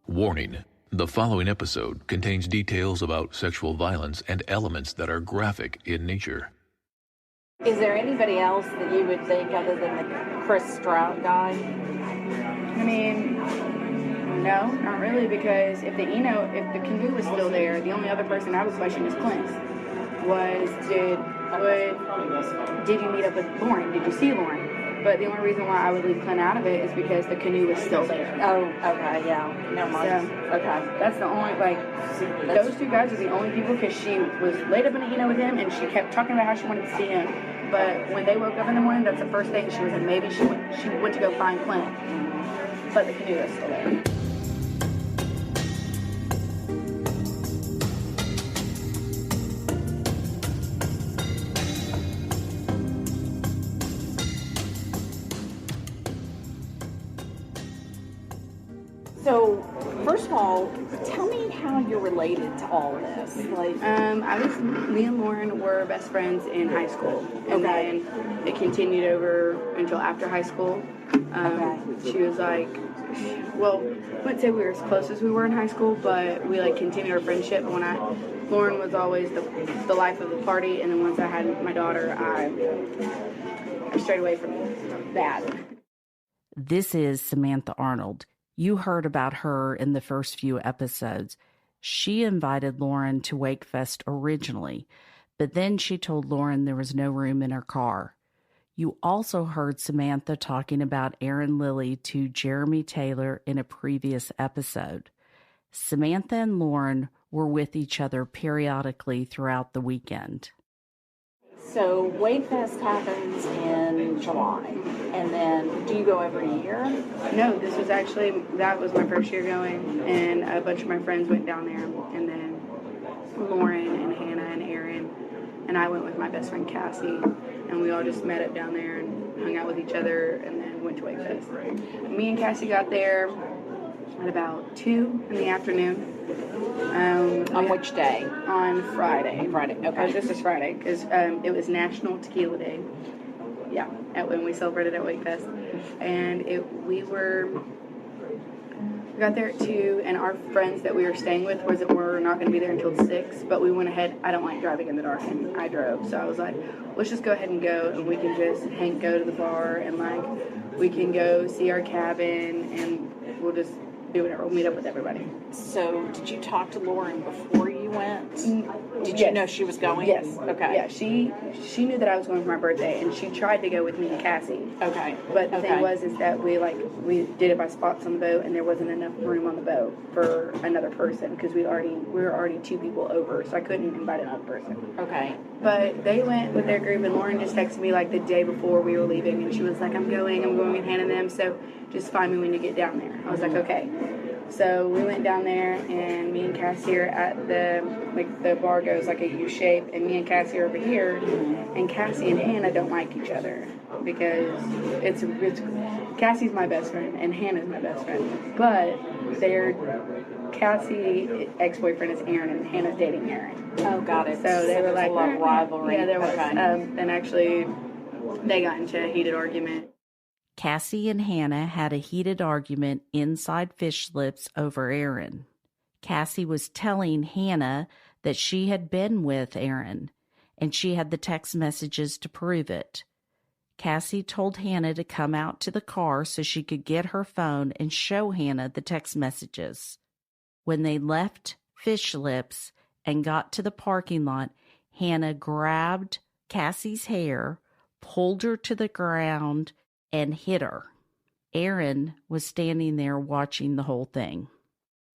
Warning: the following episode contains details about sexual violence and elements that are graphic in nature. Is there anybody else that you would think other than the Chris Stroud guy? I mean, no, not really, because if the canoe was still there, the only other person I would question is Clint. Did you meet up with Lauren? Did you see Lauren? But the only reason why I would leave Clint out of it is because the canoe was still there. Oh, okay, yeah. Never mind. So, okay. That's the only, those two guys are the only people, because she was laid up in a Eno with him, and she kept talking about how she wanted to see him. But when they woke up in the morning, that's the first thing she was in. Maybe she went to go find Clint. But the canoe is still there. So, first of all, tell me how you're related to all of this. Me and Lauren were best friends in high school, and then it continued over until after high school. She was I wouldn't say we were as close as we were in high school, but we continued our friendship. Lauren was always the life of the party, and then once I had my daughter, I strayed away from that. This is Samantha Arnold. You heard about her in the first few episodes. She invited Lauren to Wakefest originally, but then she told Lauren there was no room in her car. You also heard Samantha talking about Aaron Lilly to Jeremy Taylor in a previous episode. Samantha and Lauren were with each other periodically throughout the weekend. So Wakefest happens in July, and then do you go every year? No, that was my first year going, and a bunch of my friends went down there, and then Lauren and Hannah and Aaron, and I went with my best friend Cassie, and we all just met up down there and hung out with each other, and then went to Wakefest. Me and Cassie got there at about 2 in the afternoon. On which day? On Friday. On Friday, okay. This is Friday, because it was National Tequila Day. Yeah, when we celebrated at Wakefest. And we got there at 2, and our friends that we were staying with were not going to be there until 6, but we went ahead. I don't like driving in the dark, and I drove, so I was like, let's just go ahead and go, and we can just go to the bar, and we can go see our cabin, and we'll just do whatever. We'll meet up with everybody. So, did you talk to Lauren before you went? Did Yes. you know she was going? Yes. Okay. Yeah, she knew that I was going for my birthday, and she tried to go with me and Cassie. Okay. But the thing was that we did it by spots on the boat, and there wasn't enough room on the boat for another person, because we were already 2 people over, so I couldn't invite another person. Okay. But they went with their group, and Lauren just texted me the day before we were leaving, and she was like, I'm going with Hannah and them, so just find me when you get down there. I was like, okay. So we went down there, and me and Cassie are at the bar goes a U shape, and me and Cassie are over here, and Cassie and Hannah don't like each other, because it's Cassie's my best friend and Hannah's my best friend, but Cassie's ex-boyfriend is Aaron, and Hannah's dating Aaron. Oh, got it. So they were a love rivalry. Yeah, there was. Okay. And actually, they got into a heated argument. Cassie and Hannah had a heated argument inside Fish Lips over Aaron. Cassie was telling Hannah that she had been with Aaron, and she had the text messages to prove it. Cassie told Hannah to come out to the car so she could get her phone and show Hannah the text messages. When they left Fish Lips and got to the parking lot, Hannah grabbed Cassie's hair, pulled her to the ground, and hit her. Aaron was standing there watching the whole thing.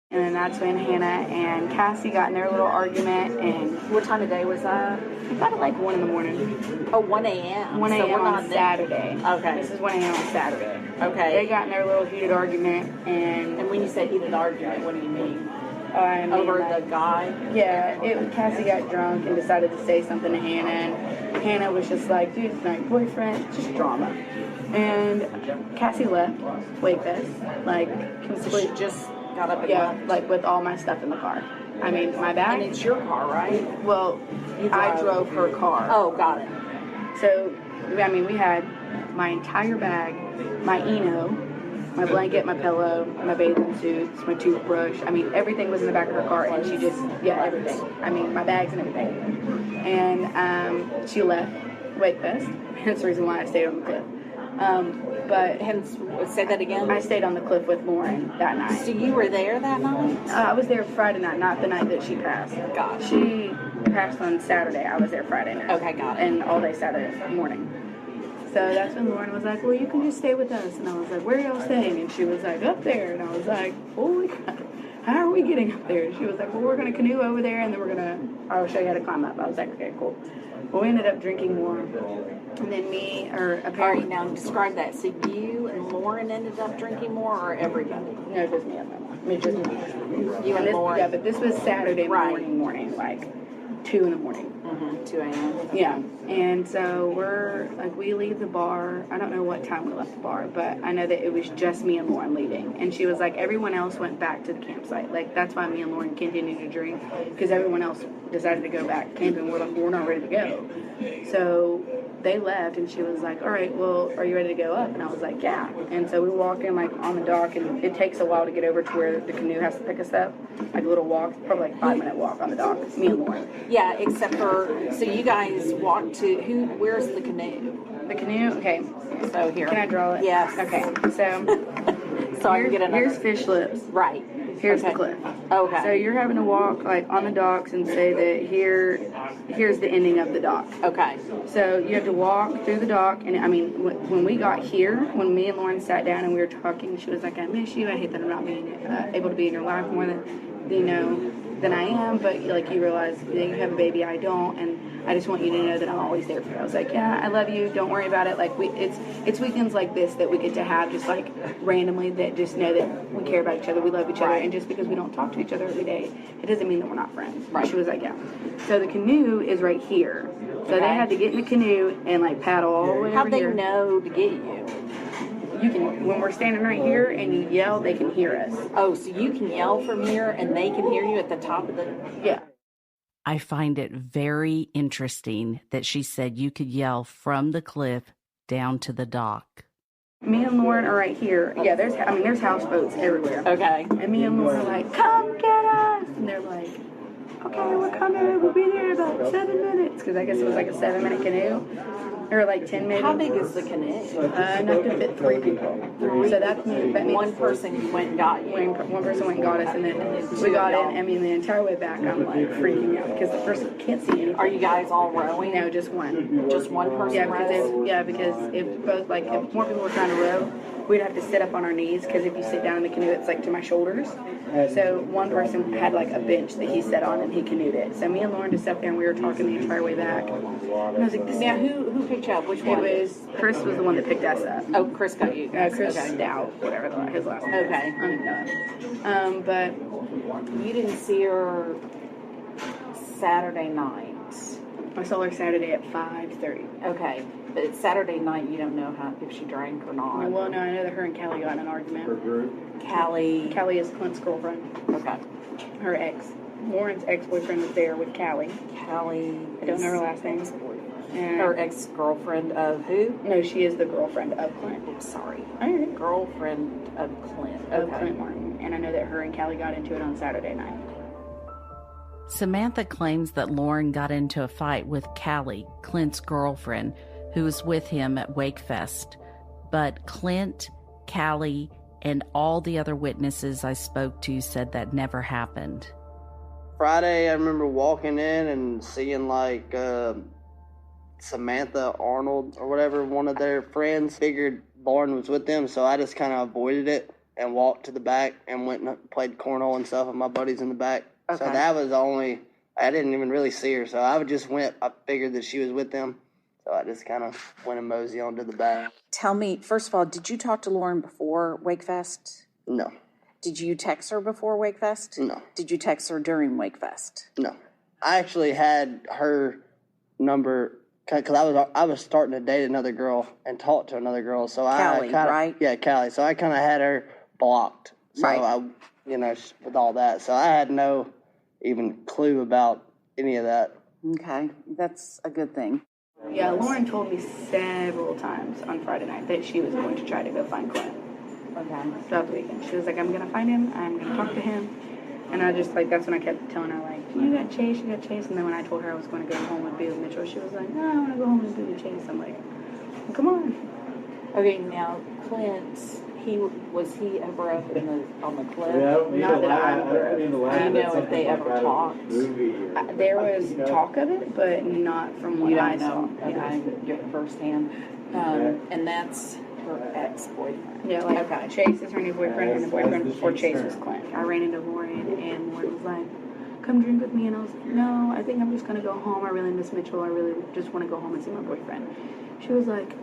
And then that's when Hannah and Cassie got in their little argument. And what time of day was that? About at 1 in the morning. Oh, 1 a.m. 1 a.m. on Saturday. Okay. This is 1 a.m. on Saturday. Okay. They got in their little heated argument. And when you say heated argument, what do you mean? Over the guy? Yeah. Cassie got drunk and decided to say something to Hannah. And Hannah was just like, dude, it's my boyfriend. It's just drama. And Cassie left Wakefest. Completely. She just got up and left. With all my stuff in the car. I mean, my bag. And it's your car, right? Well, I drove her car. Oh, got it. So, we had my entire bag, my Eno, my blanket, my pillow, my bathing suits, my toothbrush. I mean, everything was in the back of her car, and she just, everything. I mean, my bags and everything. And she left Wakefest. That's the reason why I stayed on the cliff. But Hence, say that again. I stayed on the cliff with Lauren that night. So you were there that night? I was there Friday night, not the night that she passed. Got it. She passed on Saturday. I was there Friday night. Okay, got it. And all day Saturday morning. So that's when Lauren was like, well, you can just stay with us. And I was like, where are y'all staying? And she was like, up there. And I was like, holy crap, how are we getting up there? And she was like, well, we're going to canoe over there, and then I'll show you how to climb up. I was like, okay, cool. Well, we ended up drinking more. And then All right, now describe that. So you and Lauren ended up drinking more, or everybody? No, just me and my mom. I mean, just me. You and Lauren? Yeah, but this was Saturday Right. morning, like 2 in the morning. 2 a.m. Yeah, and so we leave the bar. I don't know what time we left the bar, but I know that it was just me and Lauren leaving. And she was like, everyone else went back to the campsite. Like, that's why me and Lauren continued to drink, because everyone else decided to go back camping. We're like, we're not ready to go. So they left, and she was like, all right, well, are you ready to go up? And I was like, yeah. And so we were walking, like, on the dock, and it takes a while to get over to where the canoe has to pick us up. Like a little walk, probably like 5-minute walk on the dock, me and Lauren. Yeah, except for, so you guys walked to, where's the canoe? The canoe, okay. So here. Can I draw it? Yes. Okay, So I can get another. Here's Fish Lips. Right. Here's Okay. the cliff. Okay. So you're having to walk like on the docks and say that here's the ending of the dock. Okay. So you have to walk through the dock, and I mean, when we got here, when me and Lauren sat down and we were talking, she was like, "I miss you. I hate that I'm not being able to be in your life more than I am. But like you realize that you have a baby, I don't, and I just want you to know that I'm always there for you." I was like, "Yeah, I love you. Don't worry about it. Like it's weekends like this that we get to have just like randomly that just know that we care about each other, we love each other, and just because we don't talk to each other every day, it doesn't mean that we're not friends." Right. She was like, "Yeah." So the canoe is right here. So they had to get in the canoe and like paddle all the way How'd over they here. know to get you? You can, when we're standing right here and you yell, they can hear us. Oh, so you can yell from here and they can hear you at the top of the... Yeah. I find it very interesting that she said you could yell from the cliff down to the dock. Me and Lauren are right here. Yeah, there's houseboats everywhere. Okay. And me and Lauren are like, "Come get us!" And they're like, "Okay, we're coming. We'll be there in about 7 minutes." Because I guess it was like a 7-minute canoe. Or like 10 minutes. How big is the canoe? Enough to fit 3 people. So that means one person went and got you. One person went and got us, and then we got in. I mean, the entire way back, I'm like freaking out because the person can't see anything. Are you guys all rowing? No, just one. Just one person. Yeah, because if more people were trying to row, we'd have to sit up on our knees, because if you sit down in the canoe, it's like to my shoulders. So one person had like a bench that he sat on and he canoed it. So me and Lauren just sat there and we were talking the entire way back. And I was like, now who picked you up? Which one? It was Chris was the one that picked us up. Oh, Chris got you. Chris Okay. Stout, whatever his last name. Okay. I don't even know. But You didn't see her Saturday night. I saw her Saturday at 5:30. Okay. But Saturday night, you don't know if she drank or not. Well, no, I know that her and Callie got in an argument. Callie. Callie is Clint's girlfriend. Okay. Her ex. Lauren's ex-boyfriend was there with Callie. Callie. I don't know her last name. And Her ex-girlfriend of who? No, she is the girlfriend of Clint. I'm sorry. All right. Girlfriend of Clint. Of Okay. Clint Martin. And I know that her and Callie got into it on Saturday night. Samantha claims that Lauren got into a fight with Callie, Clint's girlfriend, who was with him at Wakefest. But Clint, Callie, and all the other witnesses I spoke to said that never happened. Friday, I remember walking in and seeing like Samantha Arnold or whatever, one of their friends. Figured Lauren was with them, so I just kind of avoided it and walked to the back and went and played cornhole and stuff with my buddies in the back. Okay. So that was the only, I didn't even really see her, so I just went, I figured that she was with them, so I just kind of went and mosey on to the back. Tell me, first of all, did you talk to Lauren before Wakefest? No. Did you text her before Wakefest? No. Did you text her during Wakefest? No. I actually had her number, because I was starting to date another girl and talk to another girl, so Callie, I kind of, right? Yeah, Callie. So I kind of had her blocked. So Right. with all that. So I had no even clue about any of that. Okay, that's a good thing. Yeah, Lauren told me several times on Friday night that she was going to try to go find Clint. Okay. throughout the weekend. She was like, I'm going to find him. I'm going to talk to him. And I just, like, that's when I kept telling her, like, you got Chase. And then when I told her I was going to go home and be with Mitchell, she was like, no, I want to go home and be with Chase. I'm like, well, come on. Okay, now Clint, was he ever up on the cliff? Not that I'm aware of. Do you know if they ever talked? There was talk of it, but not from what You I don't saw. know. Okay, get it firsthand. And that's her ex-boyfriend. Yeah, like, Okay. Chase is her new boyfriend, and the boyfriend before Chase was Clint. I ran into Lauren, and Lauren was like, come drink with me, and I was like, no, I think I'm just going to go home. I really miss Mitchell. I really just want to go home and see my boyfriend. She was like,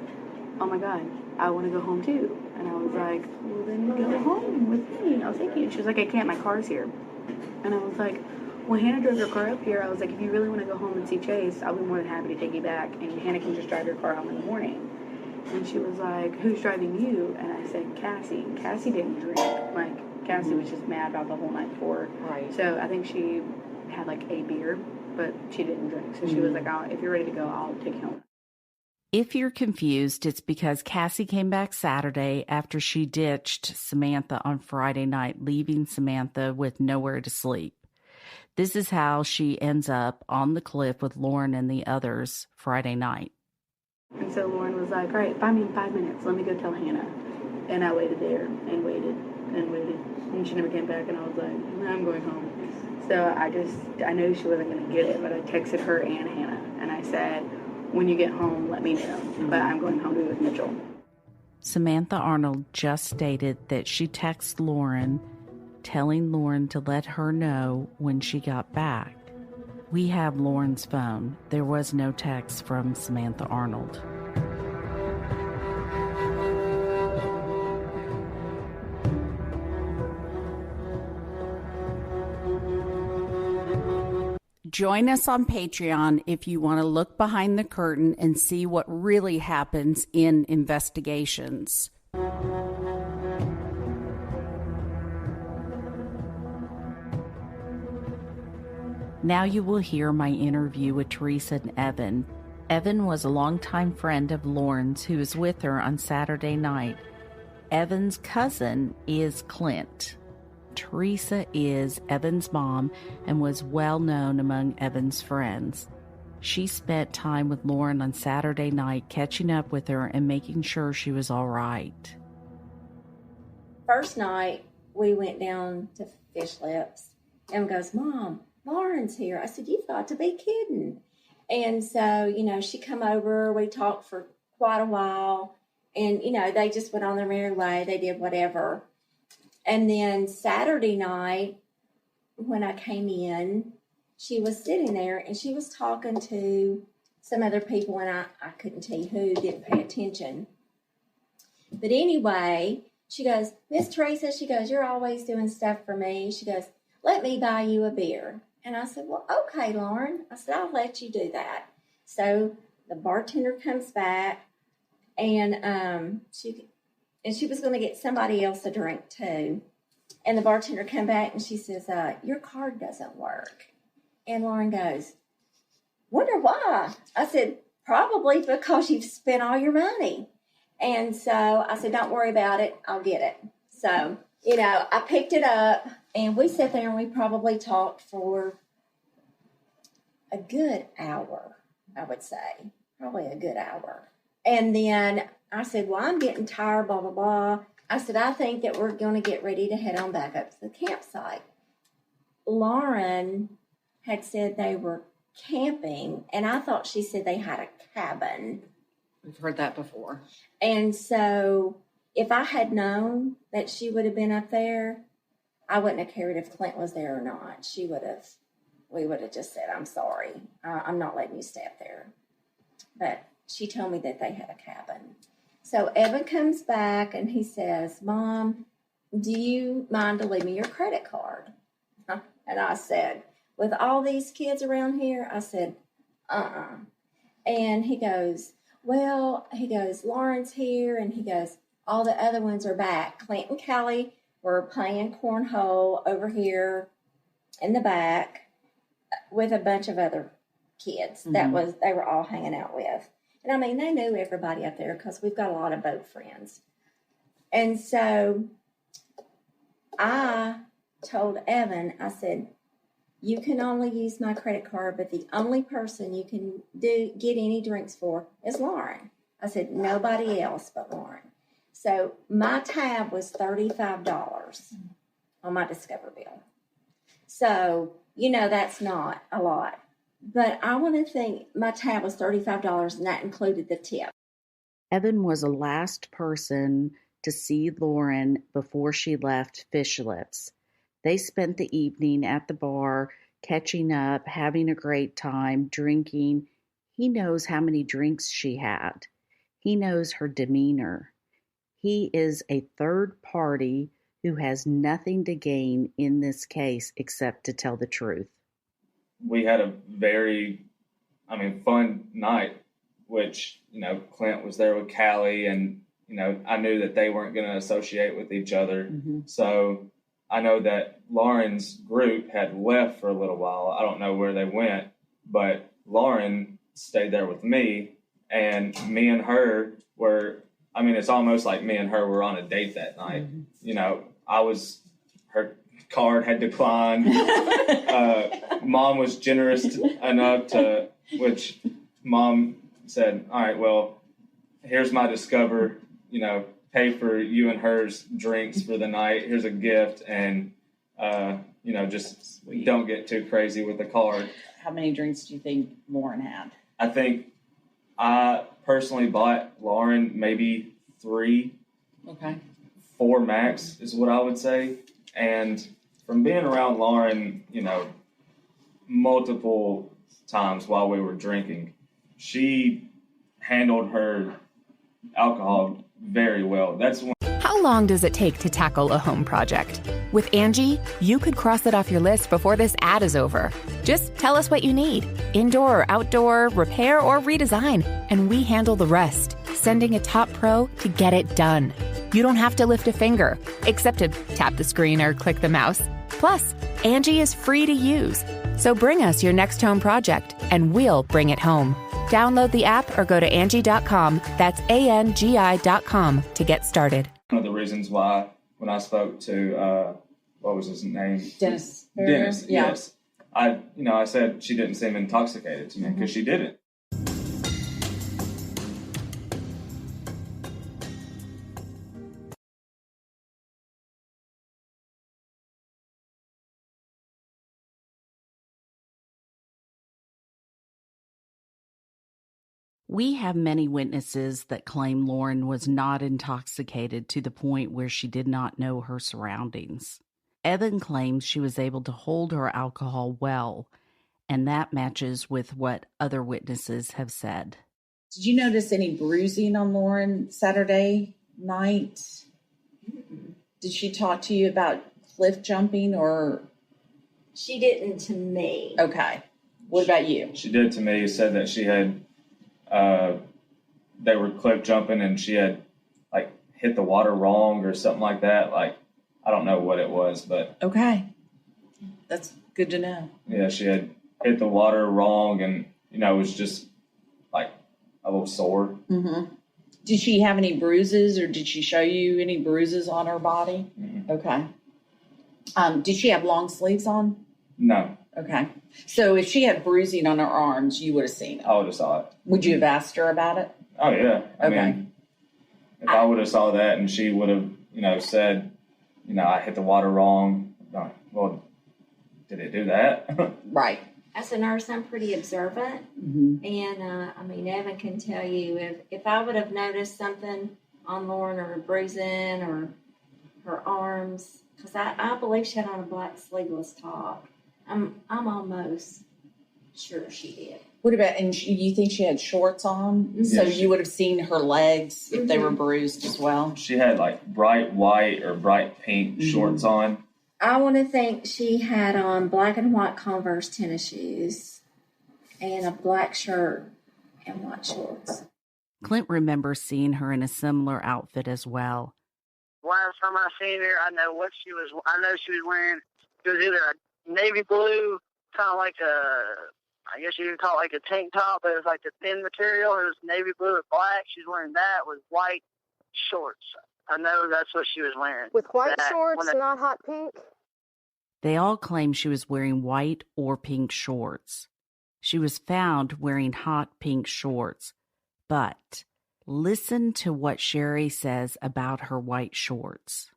oh my God, I want to go home too. And I was like, well, then go home with me. I'll take you. And she was like, I can't, my car's here. And I was like, well, Hannah drove her car up here. I was like, if you really want to go home and see Chase, I'll be more than happy to take you back. And Hannah can just drive your car home in the morning. And she was like, who's driving you? And I said, Cassie. And Cassie didn't drink. Like, Cassie was just mad about the whole night before. Right. So I think she had like a beer, but she didn't drink. So she was like, if you're ready to go, I'll take you home. If you're confused, it's because Cassie came back Saturday after she ditched Samantha on Friday night, leaving Samantha with nowhere to sleep. This is how she ends up on the cliff with Lauren and the others Friday night. And so Lauren was like, all right, buy me 5 minutes. Let me go tell Hannah. And I waited there and waited and waited. And she never came back, and I was like, I'm going home. So I knew she wasn't going to get it, but I texted her and Hannah, and I said, when you get home, let me know. But I'm going home to be with Mitchell. Samantha Arnold just stated that she texted Lauren, telling Lauren to let her know when she got back. We have Lauren's phone. There was no text from Samantha Arnold. Join us on Patreon if you want to look behind the curtain and see what really happens in investigations. Now you will hear my interview with Teresa and Evan. Evan was a longtime friend of Lauren's who was with her on Saturday night. Evan's cousin is Clint. Teresa is Evan's mom and was well known among Evan's friends. She spent time with Lauren on Saturday night, catching up with her and making sure she was all right. First night, we went down to Fish Lips. Evan goes, Mom, Lauren's here. I said, you've got to be kidding. And so, she come over. We talked for quite a while. And, they just went on their merry way. They did whatever. And then Saturday night, when I came in, she was sitting there and she was talking to some other people, and I couldn't tell you who, didn't pay attention. But anyway, she goes, Miss Teresa, she goes, you're always doing stuff for me. She goes, let me buy you a beer. And I said, well, okay, Lauren. I said, I'll let you do that. So the bartender comes back, and she was going to get somebody else a drink too. And the bartender came back and she says, your card doesn't work. And Lauren goes, wonder why? I said, probably because you've spent all your money. And so I said, don't worry about it. I'll get it. So, I picked it up and we sat there and we probably talked for a good hour, I would say. Probably a good hour. And then I said, well, I'm getting tired, blah, blah, blah. I said, I think that we're going to get ready to head on back up to the campsite. Lauren had said they were camping, and I thought she said they had a cabin. We've heard that before. And so if I had known that she would have been up there, I wouldn't have cared if Clint was there or not. We would have just said, I'm sorry. I'm not letting you stay up there. But she told me that they had a cabin. So Evan comes back and he says, Mom, do you mind to leave me your credit card? And I said, with all these kids around here, I said, And he goes, Lauren's here. And he goes, all the other ones are back. Clint and Kelly were playing cornhole over here in the back with a bunch of other kids. Mm-hmm. They were all hanging out with. And I mean, they knew everybody up there because we've got a lot of boat friends. And so I told Evan, I said, you can only use my credit card, but the only person you can get any drinks for is Lauren. I said, nobody else but Lauren. So my tab was $35 on my Discover bill. So, that's not a lot. But I want to think my tab was $35, and that included the tip. Evan was the last person to see Lauren before she left Fish Lips. They spent the evening at the bar, catching up, having a great time, drinking. He knows how many drinks she had. He knows her demeanor. He is a third party who has nothing to gain in this case except to tell the truth. We had a very, fun night, which, Clint was there with Callie, and, I knew that they weren't going to associate with each other. Mm-hmm. So I know that Lauren's group had left for a little while. I don't know where they went, but Lauren stayed there with me, and me and her were, it's almost like me and her were on a date that night. Mm-hmm. Her card had declined. Mom was generous enough to, which Mom said, all right, well, here's my Discover, pay for you and hers drinks for the night. Here's a gift. And, just Sweet. Don't get too crazy with the card. How many drinks do you think Lauren had? I think I personally bought Lauren maybe 3. Okay. 4 max is what I would say. And from being around Lauren, multiple times while we were drinking, she handled her alcohol very well. That's one. How long does it take to tackle a home project? With Angie, you could cross it off your list before this ad is over. Just tell us what you need. Indoor or outdoor, repair or redesign. And we handle the rest, sending a top pro to get it done. You don't have to lift a finger, except to tap the screen or click the mouse. Plus, Angie is free to use. So bring us your next home project, and we'll bring it home. Download the app or go to Angie.com. That's ANGI.com to get started. One of the reasons why, when I spoke to, what was his name? Dennis. Dennis, yeah. Yes. I said she didn't seem intoxicated to me because she didn't. We have many witnesses that claim Lauren was not intoxicated to the point where she did not know her surroundings. Evan claims she was able to hold her alcohol well, and that matches with what other witnesses have said. Did you notice any bruising on Lauren Saturday night? Did she talk to you about cliff jumping or? She didn't to me. Okay. What about you? She did to me. Said that she had, they were cliff jumping and she had hit the water wrong or something like that. I don't know what it was, but. Okay. That's good to know. Yeah, she had hit the water wrong and, it was just a little sore. Mm-hmm. Did she have any bruises or did she show you any bruises on her body? Mm-hmm. Okay. Did she have long sleeves on? No. Okay. So if she had bruising on her arms, you would have seen it. I would have saw it. Would you have asked her about it? Oh, yeah. I Okay. mean, if I would have saw that and she would have, said, I hit the water wrong, well, did it do that? Right. As a nurse, I'm pretty observant. Mm-hmm. And, Evan can tell you if I would have noticed something on Lauren or bruising or her arms, because I believe she had on a black sleeveless top. I'm almost sure she did. What about, and you think she had shorts on? Mm-hmm. So you would have seen her legs if they were bruised as well? She had bright white or bright pink shorts on. I want to think she had on black and white Converse tennis shoes and a black shirt and white shorts. Clint remembers seeing her in a similar outfit as well. Last time I seen her, I know she was wearing, it was either a navy blue, kind of like I guess you could call it a tank top, but it was the thin material. It was navy blue with black. She's wearing that with white shorts. I know that's what she was wearing. With white That- shorts, when not hot pink? They all claim she was wearing white or pink shorts. She was found wearing hot pink shorts. But listen to what Sherry says about her white shorts.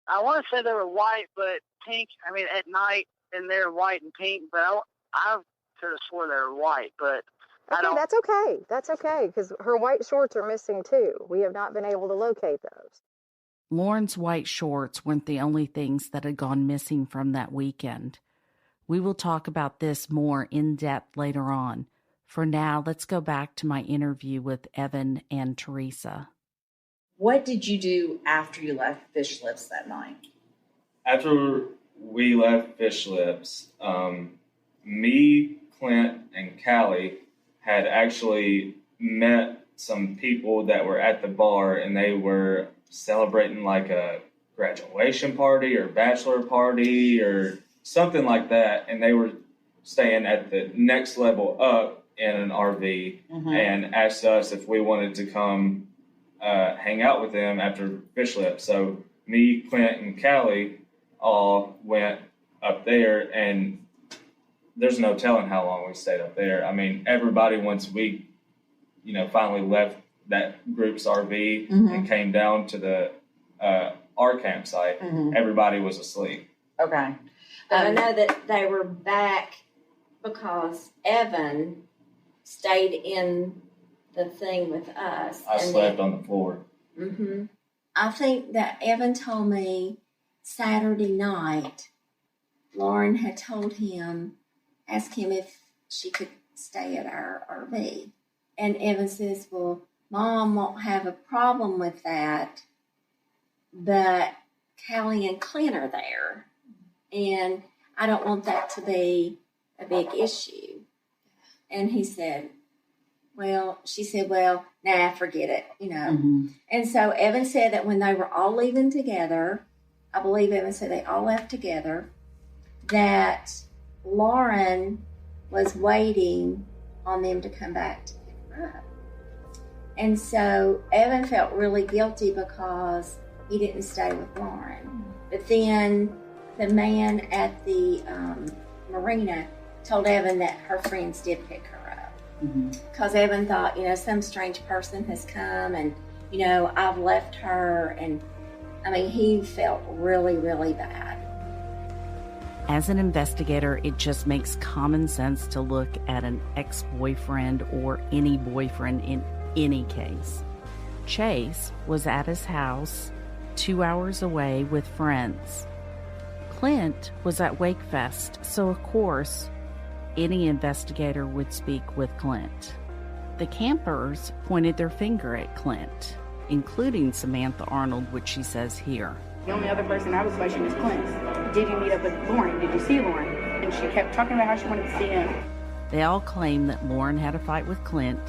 I want to say they were white, but pink. I mean, at night, and they're white and pink, but I could have swore they were white, but I Okay, don't. that's okay. That's okay, because her white shorts are missing too. We have not been able to locate those. Lauren's white shorts weren't the only things that had gone missing from that weekend. We will talk about this more in depth later on. For now, let's go back to my interview with Evan and Teresa. What did you do after you left Fish Lips that night? After we left Fish Lips, me, Clint, and Callie had actually met some people that were at the bar, and they were celebrating like a graduation party or bachelor party or something like that, and they were staying at the next level up in an RV and asked us if we wanted to come hang out with them after Fish Lips. So me, Clint, and Callie all went up there, and there's no telling how long we stayed up there. I mean, everybody, once we, finally left that group's RV and came down to the our campsite, everybody was asleep. Okay. But I know that they were back because Evan stayed in the thing with us. I slept on the floor. I think that Evan told me Saturday night, Lauren had told him, asked him if she could stay at our RV. And Evan says, well, Mom won't have a problem with that, but Callie and Clint are there. And I don't want that to be a big issue. And he said, she said, nah, forget it, And so Evan said that when they were all leaving together, I believe Evan said they all left together, that Lauren was waiting on them to come back to pick her up. And so Evan felt really guilty because he didn't stay with Lauren. But then the man at the marina told Evan that her friends did pick her up. Because Evan thought, some strange person has come and, I've left her. And, he felt really, really bad. As an investigator, it just makes common sense to look at an ex-boyfriend or any boyfriend in any case. Chase was at his house 2 hours away with friends. Clint was at Wakefest, so of course, any investigator would speak with Clint. The campers pointed their finger at Clint, including Samantha Arnold, which she says here. The only other person I was questioning was Clint. Did you meet up with Lauren? Did you see Lauren? And she kept talking about how she wanted to see him. They all claim that Lauren had a fight with Clint.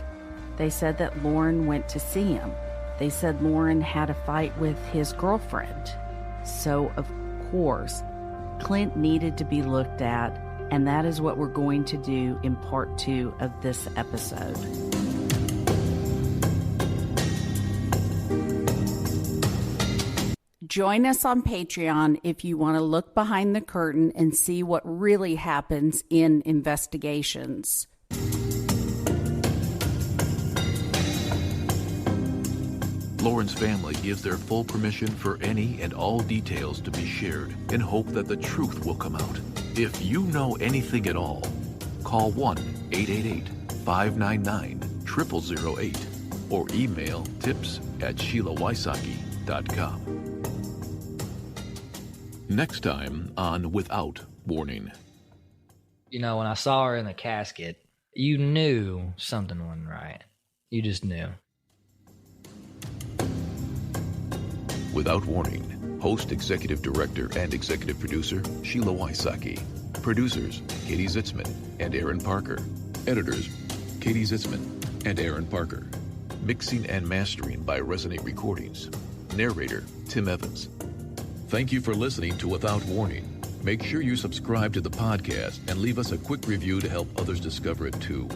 They said that Lauren went to see him. They said Lauren had a fight with his girlfriend. So, of course, Clint needed to be looked at, and that is what we're going to do in part 2 of this episode. Join us on Patreon if you want to look behind the curtain and see what really happens in investigations. Lauren's family gives their full permission for any and all details to be shared in hope that the truth will come out. If you know anything at all, call 1-888-599-0008 or email tips@SheilaWysocki.com. Next time on Without Warning. When I saw her in the casket, you knew something wasn't right. You just knew. Without Warning. Host, Executive Director, and Executive Producer, Sheila Wysocki. Producers, Katie Zitzman and Aaron Parker. Editors, Katie Zitzman and Aaron Parker. Mixing and mastering by Resonate Recordings. Narrator, Tim Evans. Thank you for listening to Without Warning. Make sure you subscribe to the podcast and leave us a quick review to help others discover it too.